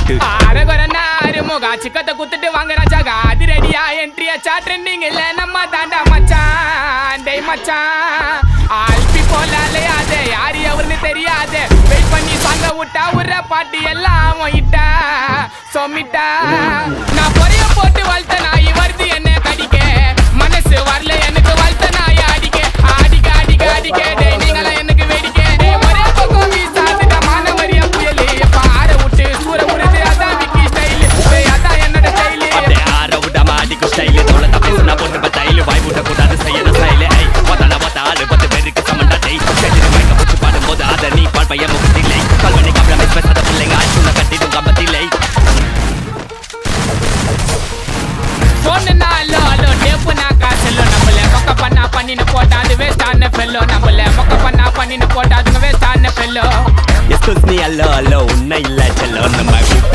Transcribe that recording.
போட்டு அரகுரன்னாருமுகா சிக்கத்தை குத்துட்டு வாங்குறா ஜாகா அது ரெடியா என்ட்ரி ஆச்சா ட்ரெண்டிங் இல்ல நம்ம தாண்டா மச்சான் டேய் மச்சான் ஆல்பி போலாலே அது யாரு எவருன்னு தெரியாது வெயிட் பண்ணி சாங்க விட்டா உர்ற பாட்டி எல்லாம் இட்டா சொமிட்டா நான் பொறைய போட்டு வளர்த்த நாய் வருது என்ன கடிக்க மனசு வரல எனக்கு வளர்த்த நாய் அடிக்க அடிக்க அடிக்க அடிக்க டேய் நீங்களாம் எனக்கு வேடிக்க டேய் ஒரே பக்கம் வீசாதுடா மானவரியா புயலே பாற விட்டு சூற உருது அதான் விக்கி ஸ்டைல் டேய் அதான் என்னோட ஸ்டைல் அப்படியே ஆற விடாம அடிக்கும் ஸ்டைலு தோலை தப்பேசுனா பொண்ணு பத்தாயிலு வாய் விட கூடாது செய்யற ஸ்டைலு ஐ ஒத்தால ஒத்தாலு 10 பேருக்கு சமண்டா டேய் செஞ்சு மைக்க பிடிச்சி பாடும்போது அதை நீ பால் பையன் முகத்தில்லை கல்வனை கப்பலமை பேசாத பிள்ளைங்க ஆச்சுன கட்டிடும் கம்பத்தில்லை சொன்னா லோ லோ டேப்பு நான் காசல்லோ நம்மள மொக்க பண்ணா பண்ணின்னு போட்டா அது வேஸ்டான ஃபெல்லோ நம்மள மொக்க பண்ணா பண்ணின்னு போட்டா அதுங்க வேஸ்டான ஃபெல்லோ எஸ்கூஸ் மீ அல்லோ அல்லோ உன்னை இல்ல செல்லோ நம்ம